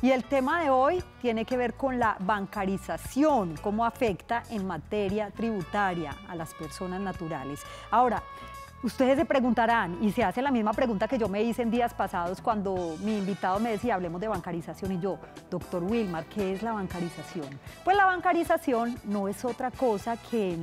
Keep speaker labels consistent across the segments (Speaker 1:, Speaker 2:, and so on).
Speaker 1: Y el tema de hoy tiene que ver con la bancarización, cómo afecta en materia tributaria a las personas naturales. Ahora, ustedes se preguntarán, y se hace la misma pregunta que yo me hice en días pasados cuando mi invitado me decía, hablemos de bancarización, y yo, doctor Wilmar, ¿qué es la bancarización? Pues la bancarización no es otra cosa que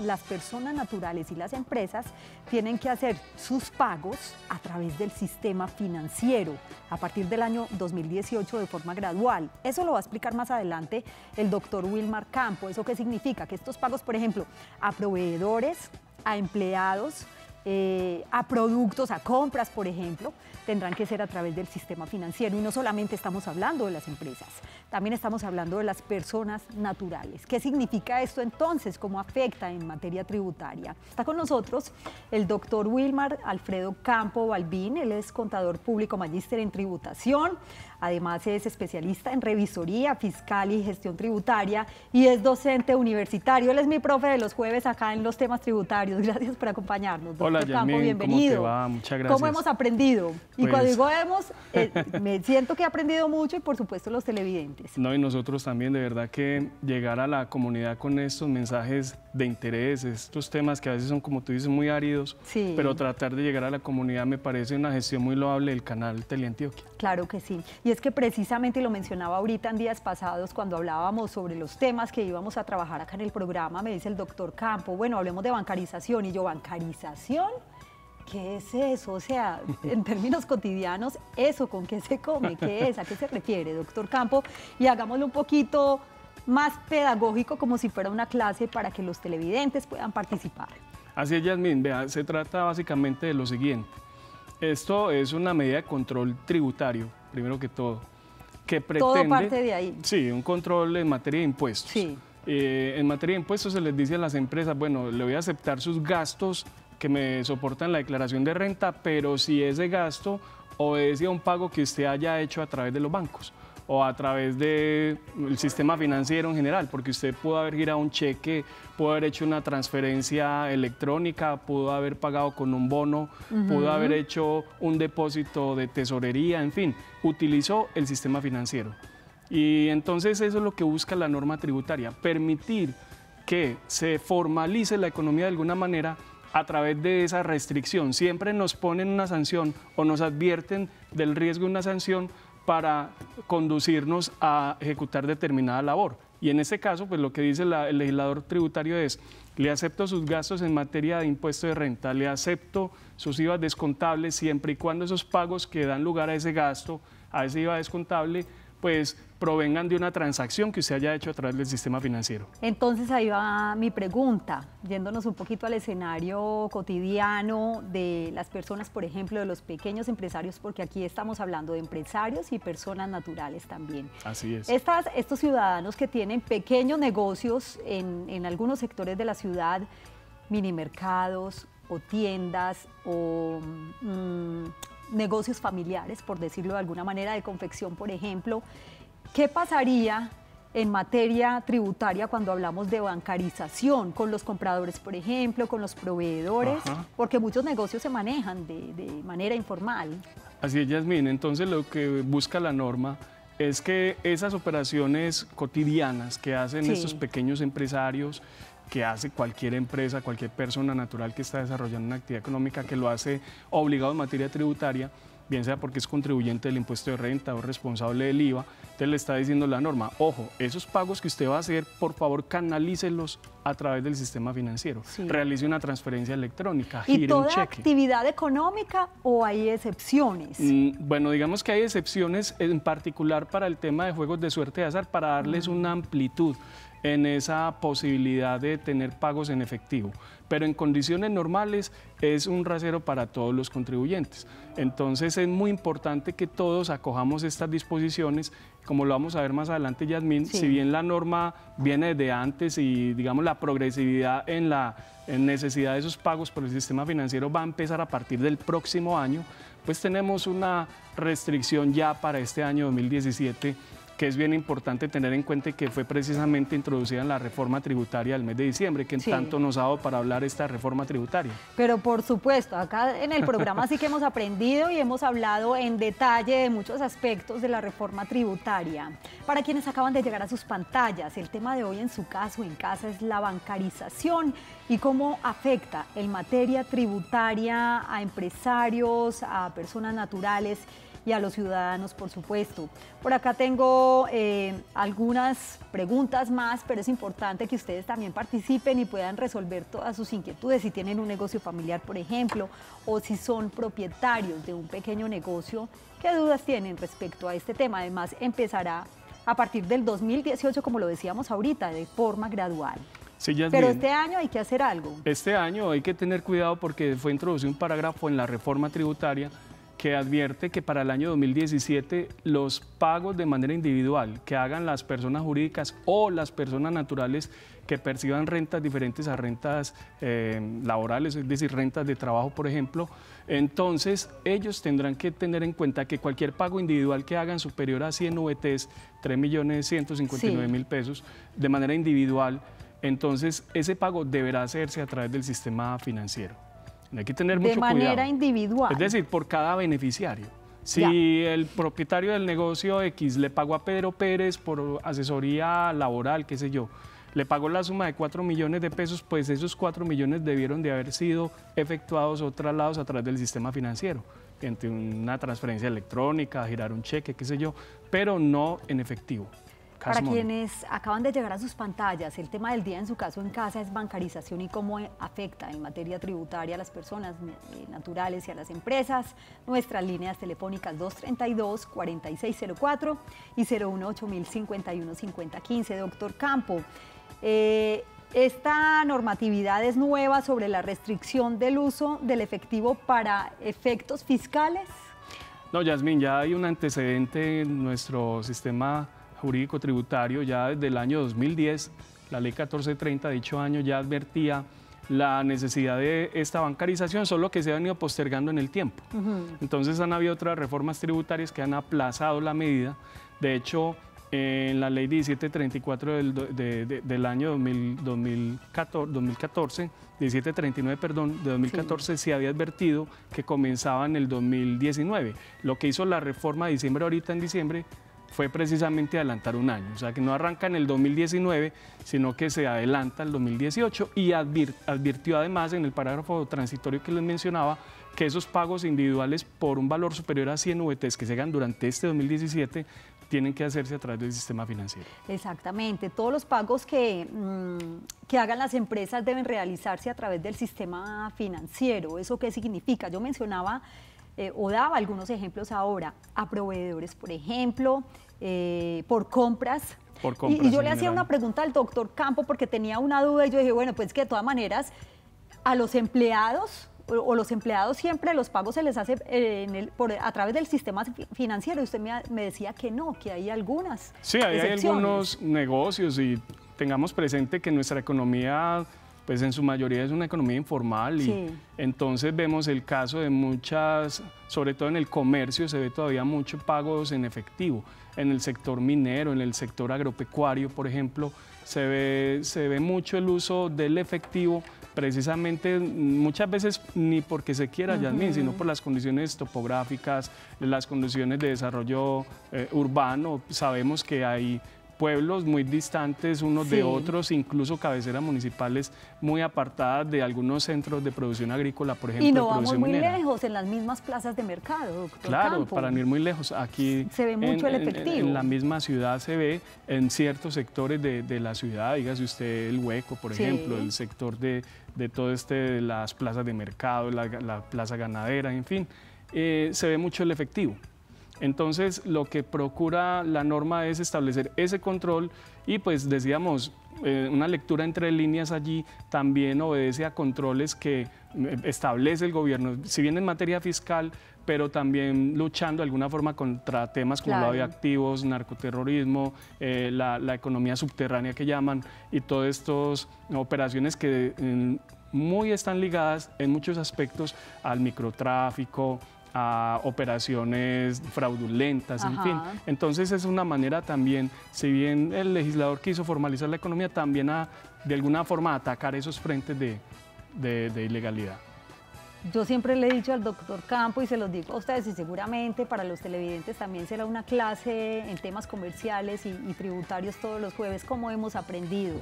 Speaker 1: las personas naturales y las empresas tienen que hacer sus pagos a través del sistema financiero a partir del año 2018 de forma gradual. Eso lo va a explicar más adelante el doctor Wilmar Campo. ¿Eso qué significa? Que estos pagos, por ejemplo, a proveedores, a empleados, a productos, a compras, por ejemplo, tendrán que ser a través del sistema financiero. Y no solamente estamos hablando de las empresas, también estamos hablando de las personas naturales. ¿Qué significa esto entonces? ¿Cómo afecta en materia tributaria? Está con nosotros el doctor Wilmar Alfredo Campo Balbín. Él es contador público, magíster en tributación. Además es especialista en revisoría fiscal y gestión tributaria y es docente universitario. Él es mi profe de los jueves acá en los temas tributarios. Gracias por acompañarnos, doctor
Speaker 2: Hola,
Speaker 1: Campo,
Speaker 2: Yasmín,
Speaker 1: bienvenido.
Speaker 2: ¿cómo te va? Muchas gracias.
Speaker 1: ¿Cómo hemos aprendido? Y
Speaker 2: Pues...
Speaker 1: cuando digo hemos, me siento que he aprendido mucho y por supuesto los televidentes.
Speaker 2: No, y nosotros también, de verdad que llegar a la comunidad con estos mensajes de interés, estos temas que a veces son, como tú dices, muy áridos,
Speaker 1: sí,
Speaker 2: pero tratar de llegar a la comunidad me parece una gestión muy loable del canal Teleantioquia.
Speaker 1: Claro que sí, y es que precisamente lo mencionaba ahorita en días pasados cuando hablábamos sobre los temas que íbamos a trabajar acá en el programa, me dice el doctor Campo, bueno, hablemos de bancarización, y yo, ¿bancarización? ¿Qué es eso? O sea, en términos cotidianos, ¿eso con qué se come? ¿Qué es? ¿A qué se refiere, doctor Campo? Y hagámoslo un poquito más pedagógico, como si fuera una clase para que los televidentes puedan participar.
Speaker 2: Así es, Yasmín, vea, se trata básicamente de lo siguiente. Esto es una medida de control tributario, primero que todo, que pretende...
Speaker 1: Todo parte de ahí.
Speaker 2: Sí, un control en materia de impuestos.
Speaker 1: Sí.
Speaker 2: En materia de impuestos se les dice a las empresas, bueno, le voy a aceptar sus gastos que me soportan la declaración de renta, pero si ese gasto obedece a un pago que usted haya hecho a través de los bancos o a través del sistema financiero en general, porque usted pudo haber girado un cheque, pudo haber hecho una transferencia electrónica, pudo haber pagado con un bono, pudo haber hecho un depósito de tesorería, en fin, utilizó el sistema financiero. Y entonces eso es lo que busca la norma tributaria, permitir que se formalice la economía de alguna manera a través de esa restricción. Siempre nos ponen una sanción o nos advierten del riesgo de una sanción para conducirnos a ejecutar determinada labor. Y en este caso, pues lo que dice el legislador tributario es, le acepto sus gastos en materia de impuesto de renta, le acepto sus IVA descontables siempre y cuando esos pagos que dan lugar a ese gasto, a ese IVA descontable, pues provengan de una transacción que usted haya hecho a través del sistema financiero.
Speaker 1: Entonces ahí va mi pregunta, yéndonos un poquito al escenario cotidiano de las personas, por ejemplo, de los pequeños empresarios, porque aquí estamos hablando de empresarios y personas naturales también.
Speaker 2: Así es.
Speaker 1: Estos ciudadanos que tienen pequeños negocios en algunos sectores de la ciudad, minimercados o tiendas o negocios familiares, por decirlo de alguna manera, de confección, por ejemplo. ¿Qué pasaría en materia tributaria cuando hablamos de bancarización con los compradores, por ejemplo, con los proveedores? Ajá. Porque muchos negocios se manejan de manera informal.
Speaker 2: Así es, Yasmín. Entonces lo que busca la norma es que esas operaciones cotidianas que hacen estos pequeños empresarios, que hace cualquier empresa, cualquier persona natural que está desarrollando una actividad económica, que lo hace obligado en materia tributaria, bien sea porque es contribuyente del impuesto de renta o responsable del IVA, entonces le está diciendo la norma, ojo, esos pagos que usted va a hacer, por favor, canalícelos a través del sistema financiero. Sí. Realice una transferencia electrónica, gire un cheque.
Speaker 1: ¿Y toda actividad económica o hay excepciones?
Speaker 2: Bueno, digamos que hay excepciones, en particular para el tema de juegos de suerte de azar, para darles una amplitud en esa posibilidad de tener pagos en efectivo. Pero en condiciones normales es un rasero para todos los contribuyentes. Entonces es muy importante que todos acojamos estas disposiciones, como lo vamos a ver más adelante, Yasmín, si bien la norma viene de antes y digamos la progresividad en la necesidad de esos pagos por el sistema financiero va a empezar a partir del próximo año, pues tenemos una restricción ya para este año 2017 que es bien importante tener en cuenta que fue precisamente introducida en la reforma tributaria del mes de diciembre, que tanto nos ha dado para hablar esta reforma tributaria.
Speaker 1: Pero por supuesto, acá en el programa sí que hemos aprendido y hemos hablado en detalle de muchos aspectos de la reforma tributaria. Para quienes acaban de llegar a sus pantallas, el tema de hoy en su caso, en casa, es la bancarización y cómo afecta en materia tributaria a empresarios, a personas naturales y a los ciudadanos, por supuesto. Por acá tengo algunas preguntas más, pero es importante que ustedes también participen y puedan resolver todas sus inquietudes, si tienen un negocio familiar, por ejemplo, o si son propietarios de un pequeño negocio, ¿qué dudas tienen respecto a este tema? Además, empezará a partir del 2018, como lo decíamos ahorita, de forma gradual.
Speaker 2: Sí,
Speaker 1: pero este año hay que hacer algo.
Speaker 2: Este año hay que tener cuidado porque fue introducido un parágrafo en la reforma tributaria que advierte que para el año 2017 los pagos de manera individual que hagan las personas jurídicas o las personas naturales que perciban rentas diferentes a rentas laborales, es decir, rentas de trabajo, por ejemplo, entonces ellos tendrán que tener en cuenta que cualquier pago individual que hagan superior a 100 VTs, 3.159.000 pesos, de manera individual, entonces ese pago deberá hacerse a través del sistema financiero. Hay que tener mucho cuidado.
Speaker 1: De manera individual.
Speaker 2: Es decir, por cada beneficiario. Si el propietario del negocio X le pagó a Pedro Pérez por asesoría laboral, qué sé yo, le pagó la suma de 4 millones de pesos, pues esos 4 millones debieron de haber sido efectuados o trasladados a través del sistema financiero, entre una transferencia electrónica, girar un cheque, qué sé yo, pero no en efectivo.
Speaker 1: Para quienes acaban de llegar a sus pantallas, el tema del día en su caso en casa es bancarización y cómo afecta en materia tributaria a las personas naturales y a las empresas. Nuestras líneas telefónicas 232-4604 y 018-051-5015. Doctor Campo, esta normatividad es nueva sobre la restricción del uso del efectivo para efectos fiscales.
Speaker 2: No, Yasmín, ya hay un antecedente en nuestro sistema jurídico tributario. Ya desde el año 2010, la ley 1430 de dicho año ya advertía la necesidad de esta bancarización, solo que se ha venido postergando en el tiempo. Entonces han habido otras reformas tributarias que han aplazado la medida. De hecho, en la ley 1734 del año 2014, 1739, perdón, de 2014, se había advertido que comenzaba en el 2019. Lo que hizo la reforma de diciembre, ahorita en diciembre, fue precisamente adelantar un año, o sea que no arranca en el 2019, sino que se adelanta al 2018 y advirtió además en el parágrafo transitorio que les mencionaba que esos pagos individuales por un valor superior a 100 VTs que se hagan durante este 2017 tienen que hacerse a través del sistema financiero.
Speaker 1: Exactamente, todos los pagos que hagan las empresas deben realizarse a través del sistema financiero. ¿Eso qué significa? Yo mencionaba o daba algunos ejemplos ahora, a proveedores, por ejemplo, por compras. Y yo le hacía una pregunta al doctor Campo porque tenía una duda y yo dije, bueno, pues que de todas maneras a los empleados o los empleados siempre los pagos se les hace a través del sistema financiero. Y usted me decía que no, que hay algunas
Speaker 2: hay algunos negocios y tengamos presente que nuestra economía pues en su mayoría es una economía informal y entonces vemos el caso de muchas, sobre todo en el comercio, se ve todavía mucho pagos en efectivo. En el sector minero, en el sector agropecuario, por ejemplo, se ve mucho el uso del efectivo, precisamente muchas veces ni porque se quiera, Yasmín, sino por las condiciones topográficas, las condiciones de desarrollo urbano. Sabemos que hay pueblos muy distantes unos de otros, incluso cabeceras municipales muy apartadas de algunos centros de producción agrícola, por ejemplo,
Speaker 1: y
Speaker 2: de
Speaker 1: no
Speaker 2: producción
Speaker 1: vamos muy
Speaker 2: minera.
Speaker 1: lejos, en las mismas plazas de mercado, doctor
Speaker 2: Claro,
Speaker 1: Campo.
Speaker 2: para no ir muy lejos, aquí
Speaker 1: se ve mucho el efectivo.
Speaker 2: En la misma ciudad se ve, en ciertos sectores de la ciudad, dígase usted el Hueco, por ejemplo, el sector de todo de las plazas de mercado, la plaza ganadera, en fin, se ve mucho el efectivo. Entonces, lo que procura la norma es establecer ese control y, pues, decíamos, una lectura entre líneas allí también obedece a controles que establece el gobierno, si bien en materia fiscal, pero también luchando de alguna forma contra temas como lavado de activos, narcoterrorismo, la economía subterránea que llaman, y todas estas operaciones que muy están ligadas en muchos aspectos al microtráfico, a operaciones fraudulentas, en
Speaker 1: Ajá.
Speaker 2: fin. Entonces es una manera también, si bien el legislador quiso formalizar la economía, también de alguna forma atacar esos frentes de ilegalidad.
Speaker 1: Yo siempre le he dicho al doctor Campo y se los digo a ustedes y seguramente para los televidentes también será una clase en temas comerciales y tributarios todos los jueves, como hemos aprendido.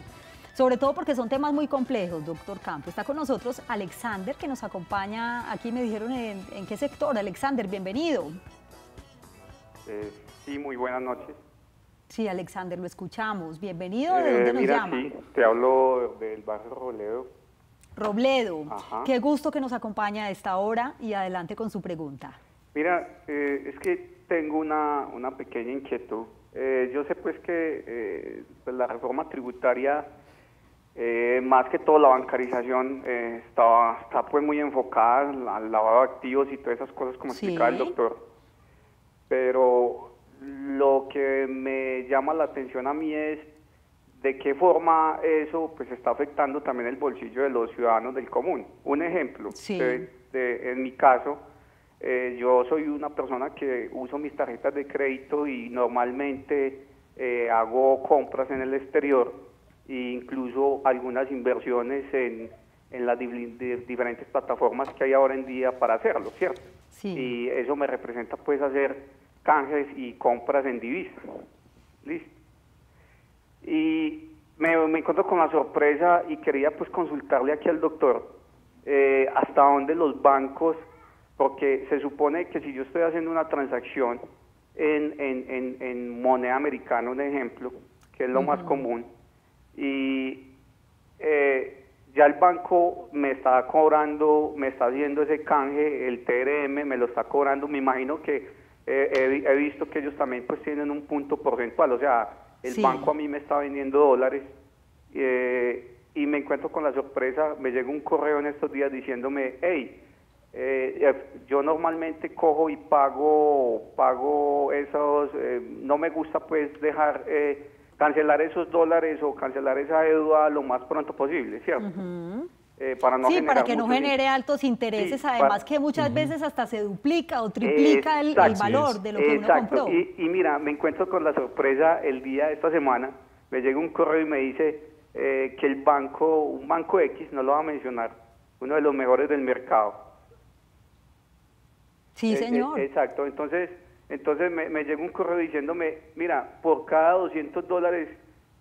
Speaker 1: Sobre todo porque son temas muy complejos, doctor Campo. Está con nosotros Alexander, que nos acompaña, aquí me dijeron en qué sector. Alexander, bienvenido.
Speaker 3: Sí, muy buenas noches.
Speaker 1: Sí, Alexander, lo escuchamos. Bienvenido, ¿de dónde nos llama?
Speaker 3: Sí, te hablo del barrio Robledo.
Speaker 1: Robledo,
Speaker 3: Ajá.
Speaker 1: qué gusto que nos acompaña a esta hora y adelante con su pregunta.
Speaker 3: Mira, es que tengo una pequeña inquietud. Yo sé pues que pues la reforma tributaria, más que todo la bancarización, está pues muy enfocada al lavado de activos y todas esas cosas como
Speaker 1: Sí.
Speaker 3: explicaba el doctor. Pero lo que me llama la atención a mí es de qué forma eso pues está afectando también el bolsillo de los ciudadanos del común. Un ejemplo,
Speaker 1: Sí.
Speaker 3: en mi caso, yo soy una persona que uso mis tarjetas de crédito y normalmente hago compras en el exterior e incluso algunas inversiones en las diferentes plataformas que hay ahora en día para hacerlo, ¿cierto?
Speaker 1: Sí.
Speaker 3: Y eso me representa pues hacer canjes y compras en divisas. ¿Listo? Y me encuentro con la sorpresa y quería pues consultarle aquí al doctor hasta dónde los bancos, porque se supone que si yo estoy haciendo una transacción en moneda americana, un ejemplo, que es lo más común, y ya el banco me está cobrando, me está haciendo ese canje, el TRM me lo está cobrando, me imagino que he visto que ellos también pues tienen un punto porcentual, o sea, el
Speaker 1: Sí.
Speaker 3: banco a mí me está vendiendo dólares y me encuentro con la sorpresa, me llega un correo en estos días diciéndome, hey, yo normalmente cojo y pago esos, no me gusta pues dejar, cancelar esos dólares o cancelar esa deuda lo más pronto posible, ¿cierto? Para no
Speaker 1: Sí,
Speaker 3: generar
Speaker 1: para que no
Speaker 3: muchos
Speaker 1: genere altos intereses,
Speaker 3: Sí,
Speaker 1: además que muchas veces hasta se duplica o triplica el valor de lo que uno compró.
Speaker 3: Y mira, me encuentro con la sorpresa el día de esta semana, me llega un correo y me dice que un banco X, no lo voy a mencionar, uno de los mejores del mercado.
Speaker 1: Sí, señor.
Speaker 3: Exacto, entonces me llega un correo diciéndome, mira, por cada $200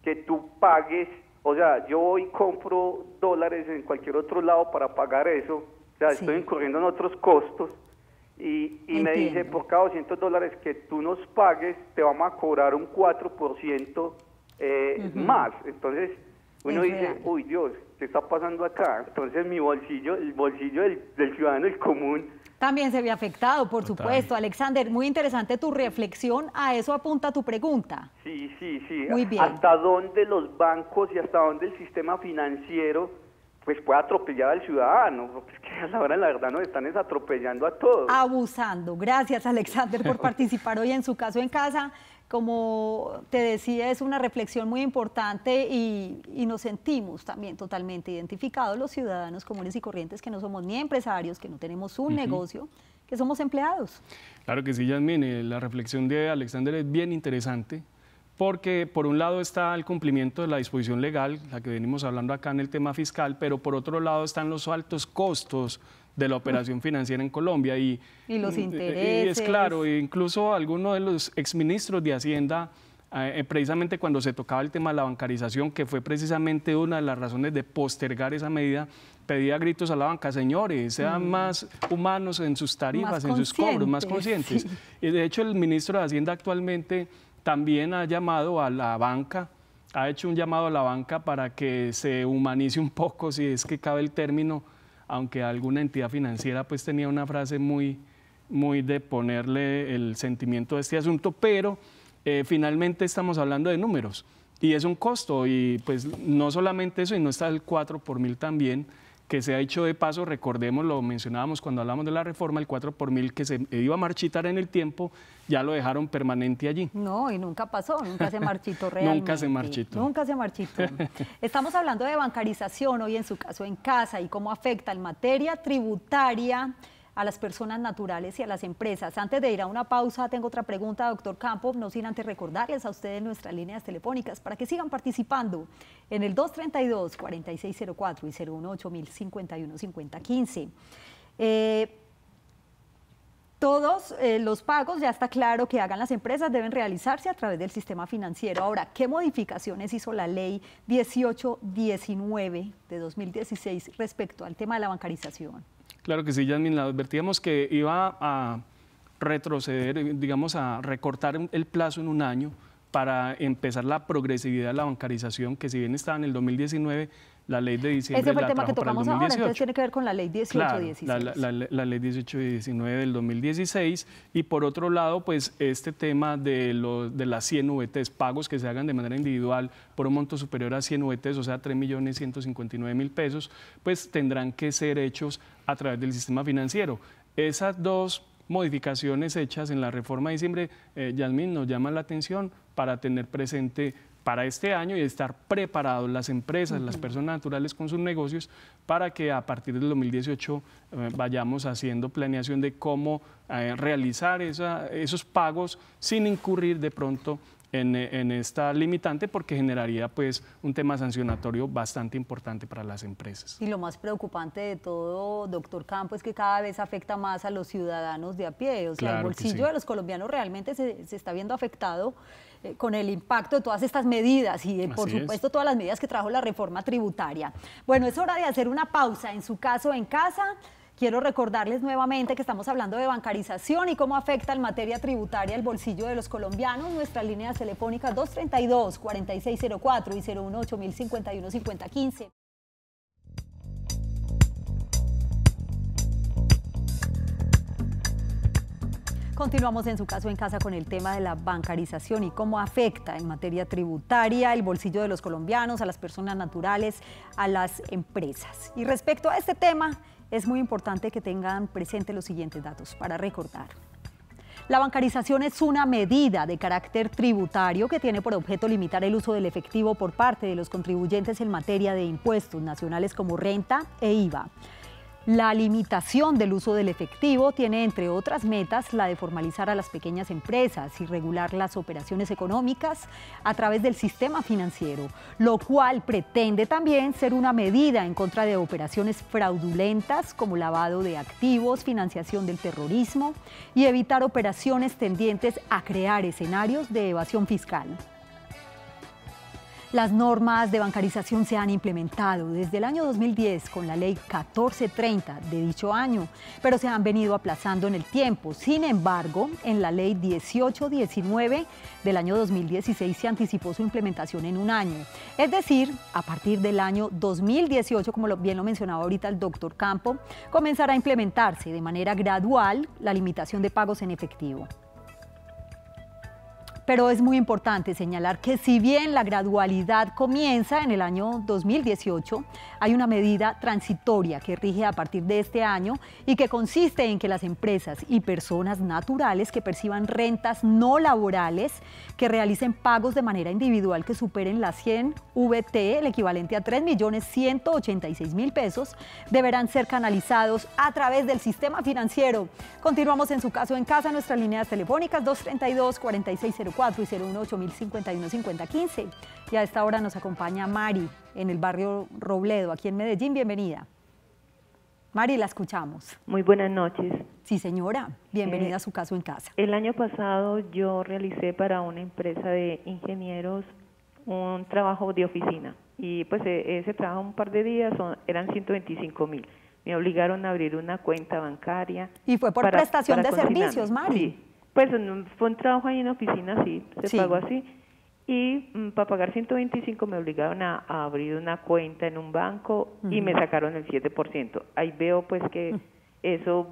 Speaker 3: que tú pagues, o sea, yo voy y compro dólares en cualquier otro lado para pagar eso, o sea,
Speaker 1: Sí.
Speaker 3: estoy incurriendo en otros costos, y me dice,
Speaker 1: Entiendo.
Speaker 3: por cada $200 que tú nos pagues, te vamos a cobrar un 4% más. Entonces, uno
Speaker 1: Es
Speaker 3: dice,
Speaker 1: real.
Speaker 3: uy, Dios, ¿qué está pasando acá? Entonces, mi bolsillo, el bolsillo del ciudadano del común,
Speaker 1: También se ve afectado, por
Speaker 2: Total.
Speaker 1: supuesto. Alexander, muy interesante tu reflexión, a eso apunta tu pregunta.
Speaker 3: sí.
Speaker 1: Muy bien.
Speaker 3: ¿Hasta dónde los bancos y hasta dónde el sistema financiero pues puede atropellar al ciudadano? Porque es que a la hora de la verdad nos están atropellando a todos.
Speaker 1: Abusando. Gracias, Alexander, por participar hoy en Su Caso en Casa. Como te decía, es una reflexión muy importante y nos sentimos también totalmente identificados los ciudadanos comunes y corrientes que no somos ni empresarios, que no tenemos un negocio, que somos empleados.
Speaker 2: Claro que sí, Yasmín, la reflexión de Alexander es bien interesante porque por un lado está el cumplimiento de la disposición legal, la que venimos hablando acá en el tema fiscal, pero por otro lado están los altos costos de la operación financiera en Colombia y
Speaker 1: los
Speaker 2: y
Speaker 1: intereses.
Speaker 2: es claro, incluso algunos de los exministros de Hacienda, precisamente cuando se tocaba el tema de la bancarización, que fue precisamente una de las razones de postergar esa medida, pedía a gritos a la banca, señores, sean más humanos en sus tarifas, en sus cobros, más conscientes.
Speaker 1: Sí.
Speaker 2: Y de hecho el ministro de Hacienda actualmente también ha llamado a la banca, ha hecho un llamado a la banca para que se humanice un poco, si es que cabe el término, aunque alguna entidad financiera pues tenía una frase muy de ponerle el sentimiento de este asunto, pero finalmente estamos hablando de números y es un costo y pues no solamente eso, y no está el 4 por mil también, que se ha hecho de paso, recordemos, lo mencionábamos cuando hablamos de la reforma, el 4 por mil que se iba a marchitar en el tiempo, ya lo dejaron permanente allí.
Speaker 1: No, y nunca pasó, nunca se marchitó realmente.
Speaker 2: Nunca se marchitó.
Speaker 1: Nunca se marchitó. Estamos hablando de bancarización hoy en Su Caso en Casa y cómo afecta en materia tributaria a las personas naturales y a las empresas. Antes de ir a una pausa, tengo otra pregunta, doctor Campo, no sin antes recordarles a ustedes nuestras líneas telefónicas para que sigan participando en el 232-4604 y 018-051-5015. Todos los pagos, ya está claro que hagan las empresas, deben realizarse a través del sistema financiero. Ahora, ¿qué modificaciones hizo la ley 1819 de 2016 respecto al tema de la bancarización?
Speaker 2: Claro que sí, Yasmin, advertíamos que iba a retroceder, digamos, a recortar el plazo en un año para empezar la progresividad de la bancarización, que si bien estaba en el 2019, la ley de diciembre
Speaker 1: ese fue el
Speaker 2: la
Speaker 1: tema que
Speaker 2: trajo para el
Speaker 1: tocamos ahora,
Speaker 2: 2018.
Speaker 1: entonces tiene que ver con la ley 1816.
Speaker 2: Claro, la ley 1819 del 2016, y por otro lado, pues este tema de las 100 VTs, pagos que se hagan de manera individual por un monto superior a 100 VTs, o sea, 3.159.000 pesos, pues tendrán que ser hechos a través del sistema financiero. Esas dos modificaciones hechas en la reforma de diciembre, Yasmin, nos llaman la atención para tener presente para este año y estar preparados las empresas, las personas naturales con sus negocios, para que a partir del 2018 vayamos haciendo planeación de cómo realizar esos pagos sin incurrir de pronto en esta limitante, porque generaría pues un tema sancionatorio bastante importante para las empresas.
Speaker 1: Y lo más preocupante de todo, doctor Campo, es que cada vez afecta más a los ciudadanos de a pie, o sea,
Speaker 2: Claro
Speaker 1: el bolsillo
Speaker 2: sí.
Speaker 1: de los colombianos realmente se está viendo afectado con el impacto de todas estas medidas y por supuesto todas las medidas que trajo la reforma tributaria. Bueno, es hora de hacer una pausa, en su caso en casa. Quiero recordarles nuevamente que estamos hablando de bancarización y cómo afecta en materia tributaria el bolsillo de los colombianos. Nuestras líneas telefónicas 232-4604 y 018-051-5015. Continuamos en su caso en casa con el tema de la bancarización y cómo afecta en materia tributaria el bolsillo de los colombianos, a las personas naturales, a las empresas. Y respecto a este tema, es muy importante que tengan presente los siguientes datos para recordar. La bancarización es una medida de carácter tributario que tiene por objeto limitar el uso del efectivo por parte de los contribuyentes en materia de impuestos nacionales como renta e IVA. La limitación del uso del efectivo tiene, entre otras metas, la de formalizar a las pequeñas empresas y regular las operaciones económicas a través del sistema financiero, lo cual pretende también ser una medida en contra de operaciones fraudulentas como lavado de activos, financiación del terrorismo y evitar operaciones tendientes a crear escenarios de evasión fiscal. Las normas de bancarización se han implementado desde el año 2010 con la ley 1430 de dicho año, pero se han venido aplazando en el tiempo. Sin embargo, en la ley 1819 del año 2016 se anticipó su implementación en un año. Es decir, a partir del año 2018, como bien lo mencionaba ahorita el doctor Campo, comenzará a implementarse de manera gradual la limitación de pagos en efectivo. Pero es muy importante señalar que si bien la gradualidad comienza en el año 2018, hay una medida transitoria que rige a partir de este año y que consiste en que las empresas y personas naturales que perciban rentas no laborales, que realicen pagos de manera individual que superen las 100 VT, el equivalente a 3.186.000 pesos, deberán ser canalizados a través del sistema financiero. Continuamos en su caso en casa, nuestras líneas telefónicas 232-4604 y 018-051-5015. Y a esta hora nos acompaña Mari en el barrio Robledo, aquí en Medellín. Bienvenida. Mari, la escuchamos.
Speaker 4: Muy buenas noches.
Speaker 1: Sí, señora. Bienvenida a su caso en casa.
Speaker 4: El año pasado yo realicé para una empresa de ingenieros un trabajo de oficina y pues ese trabajo un par de días eran 125.000. Me obligaron a abrir una cuenta bancaria.
Speaker 1: ¿Y fue por prestación de servicios, Mari?
Speaker 4: Sí, pues fue un trabajo ahí en oficina, sí, se pagó así. Y para pagar 125 me obligaron a abrir una cuenta en un banco y me sacaron el 7%. Ahí veo pues que eso,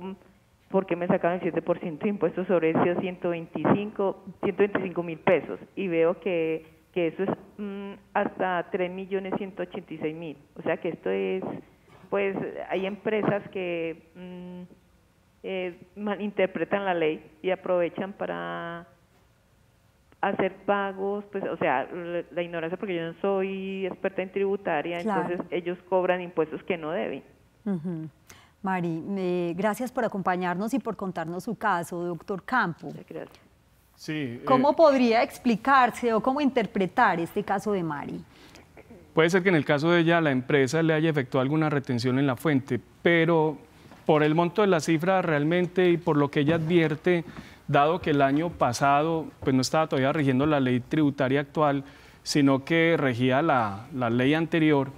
Speaker 4: ¿por qué me sacaron el 7% de impuestos sobre esos 125.000 pesos? Y veo que eso es hasta 3.186.000. O sea que esto es, pues hay empresas que malinterpretan la ley y aprovechan para hacer pagos, pues, o sea, la ignorancia, porque yo no soy experta en tributaria, claro. Entonces ellos cobran impuestos que no deben.
Speaker 1: Mari, gracias por acompañarnos y por contarnos su caso, doctor Campo.
Speaker 4: Muchas gracias.
Speaker 2: Sí,
Speaker 1: ¿Cómo podría explicarse o cómo interpretar este caso de Mari?
Speaker 2: puede ser que en el caso de ella la empresa le haya efectuado alguna retención en la fuente, pero por el monto de la cifra realmente y por lo que ella advierte, dado que el año pasado pues no estaba todavía rigiendo la ley tributaria actual, sino que regía la ley anterior,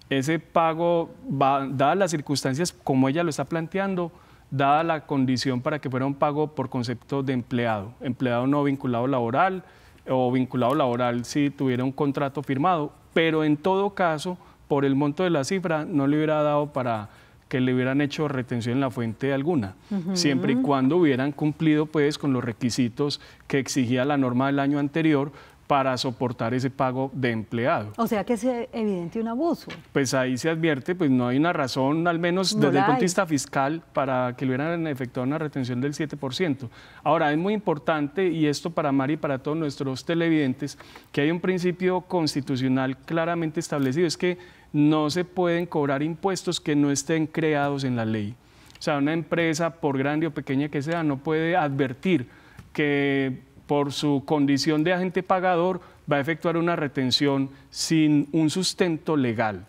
Speaker 2: ese pago, dadas las circunstancias como ella lo está planteando, dada la condición para que fuera un pago por concepto de empleado no vinculado laboral o vinculado laboral si tuviera un contrato firmado, pero en todo caso, por el monto de la cifra, no le hubiera dado para que le hubieran hecho retención en la fuente alguna, siempre y cuando hubieran cumplido pues con los requisitos que exigía la norma del año anterior para soportar ese pago de empleado.
Speaker 1: O sea que es evidente un abuso.
Speaker 2: Pues ahí se advierte, pues no hay una razón, al menos desde el punto de vista fiscal, para que le hubieran efectuado una retención del 7%. Ahora, es muy importante, y esto para Mari y para todos nuestros televidentes, que hay un principio constitucional claramente establecido, es que no se pueden cobrar impuestos que no estén creados en la ley. O sea, una empresa, por grande o pequeña que sea, no puede advertir que por su condición de agente pagador va a efectuar una retención sin un sustento legal.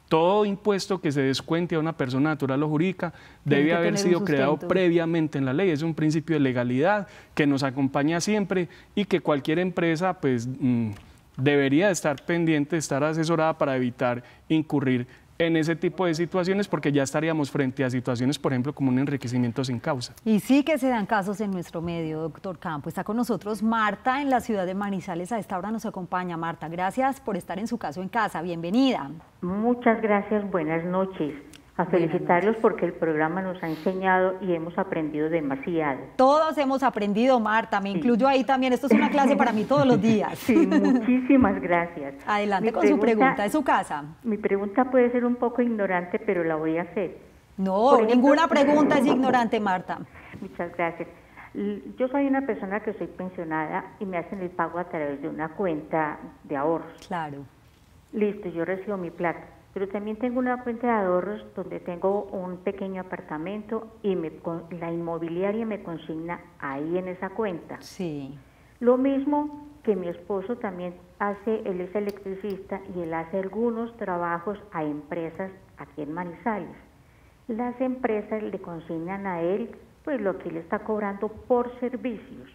Speaker 2: Todo impuesto que se descuente a una persona natural o jurídica debe haber sido creado previamente en la ley. Es un principio de legalidad que nos acompaña siempre y que cualquier empresa pues, debería estar pendiente, estar asesorada para evitar incurrir en ese tipo de situaciones, porque ya estaríamos frente a situaciones, por ejemplo, como un enriquecimiento sin causa.
Speaker 1: Y sí que se dan casos en nuestro medio, doctor Campo. Está con nosotros Marta en la ciudad de Manizales. A esta hora nos acompaña. Marta, gracias por estar en su caso en casa. Bienvenida.
Speaker 5: Muchas gracias, buenas noches. A felicitarlos porque el programa nos ha enseñado y hemos aprendido demasiado.
Speaker 1: Todos hemos aprendido, Marta, me incluyo ahí también. Esto es una clase para mí todos los días.
Speaker 5: Sí, muchísimas gracias.
Speaker 1: Adelante con su pregunta, es su casa.
Speaker 5: Mi pregunta puede ser un poco ignorante, pero la voy a hacer.
Speaker 1: No, ninguna pregunta es ignorante, Marta.
Speaker 5: Muchas gracias. Yo soy una persona que soy pensionada y me hacen el pago a través de una cuenta de ahorros.
Speaker 1: Claro.
Speaker 5: Listo, yo recibo mi plata. Pero también tengo una cuenta de ahorros donde tengo un pequeño apartamento y la inmobiliaria me consigna ahí en esa cuenta.
Speaker 1: Sí.
Speaker 5: Lo mismo que mi esposo también hace, él es electricista y él hace algunos trabajos a empresas aquí en Manizales. Las empresas le consignan a él pues lo que él está cobrando por servicios.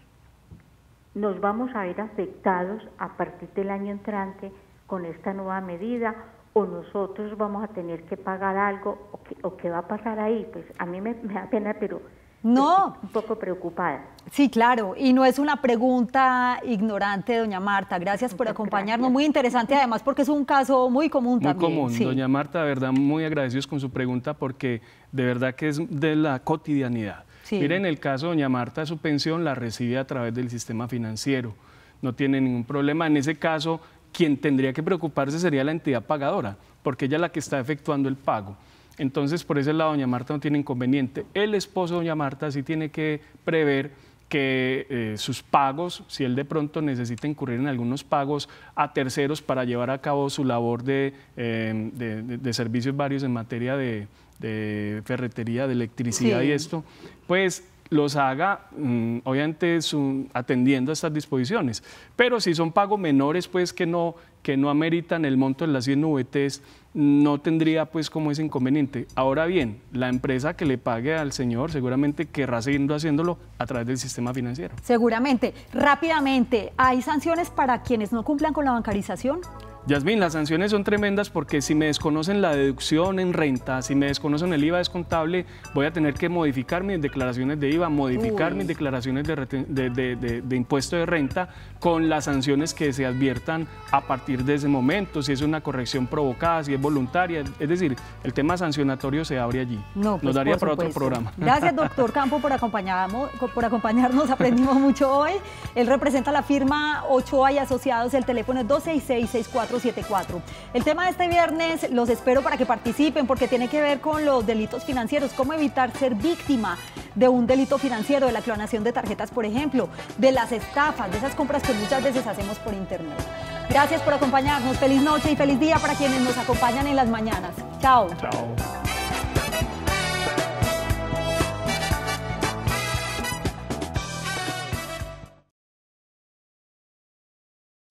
Speaker 5: Nos vamos a ver afectados a partir del año entrante con esta nueva medida, o nosotros vamos a tener que pagar algo, o qué va a pasar ahí. Pues a mí me da pena, pero
Speaker 1: no,
Speaker 5: estoy un poco preocupada.
Speaker 1: Sí, claro, y no es una pregunta ignorante, doña Marta. Gracias por acompañarnos, gracias. Muy interesante además porque es un caso muy común también.
Speaker 2: Muy común, sí. Doña Marta, de verdad, muy agradecidos con su pregunta porque de verdad que es de la cotidianidad. Sí. Miren, en el caso de doña Marta, su pensión la recibe a través del sistema financiero, no tiene ningún problema. En ese caso, quien tendría que preocuparse sería la entidad pagadora, porque ella es la que está efectuando el pago. Entonces, por ese lado, doña Marta no tiene inconveniente. El esposo de doña Marta sí tiene que prever que sus pagos, si él de pronto necesita incurrir en algunos pagos a terceros para llevar a cabo su labor de servicios varios en materia de ferretería, de electricidad y esto, pues los haga, obviamente, atendiendo a estas disposiciones. Pero si son pagos menores, pues que no ameritan el monto de las 100 VTs, no tendría pues como ese inconveniente. Ahora bien, la empresa que le pague al señor seguramente querrá seguir haciéndolo a través del sistema financiero.
Speaker 1: Seguramente. Rápidamente, ¿hay sanciones para quienes no cumplan con la bancarización?
Speaker 2: Yasmín, las sanciones son tremendas porque si me desconocen la deducción en renta, si me desconocen el IVA descontable, voy a tener que modificar mis declaraciones de IVA, modificar mis declaraciones de impuesto de renta con las sanciones que se adviertan a partir de ese momento, si es una corrección provocada, si es voluntaria, es decir, el tema sancionatorio se abre allí. No, pues nos daría para otro programa.
Speaker 1: Gracias, doctor Campo, por acompañarnos, aprendimos mucho hoy. Él representa la firma Ochoa y Asociados, el teléfono es 266-6474. El tema de este viernes, los espero para que participen porque tiene que ver con los delitos financieros, cómo evitar ser víctima de un delito financiero, de la clonación de tarjetas, por ejemplo, de las estafas, de esas compras que muchas veces hacemos por internet. Gracias por acompañarnos, feliz noche y feliz día para quienes nos acompañan en las mañanas. Chao.
Speaker 2: Chao.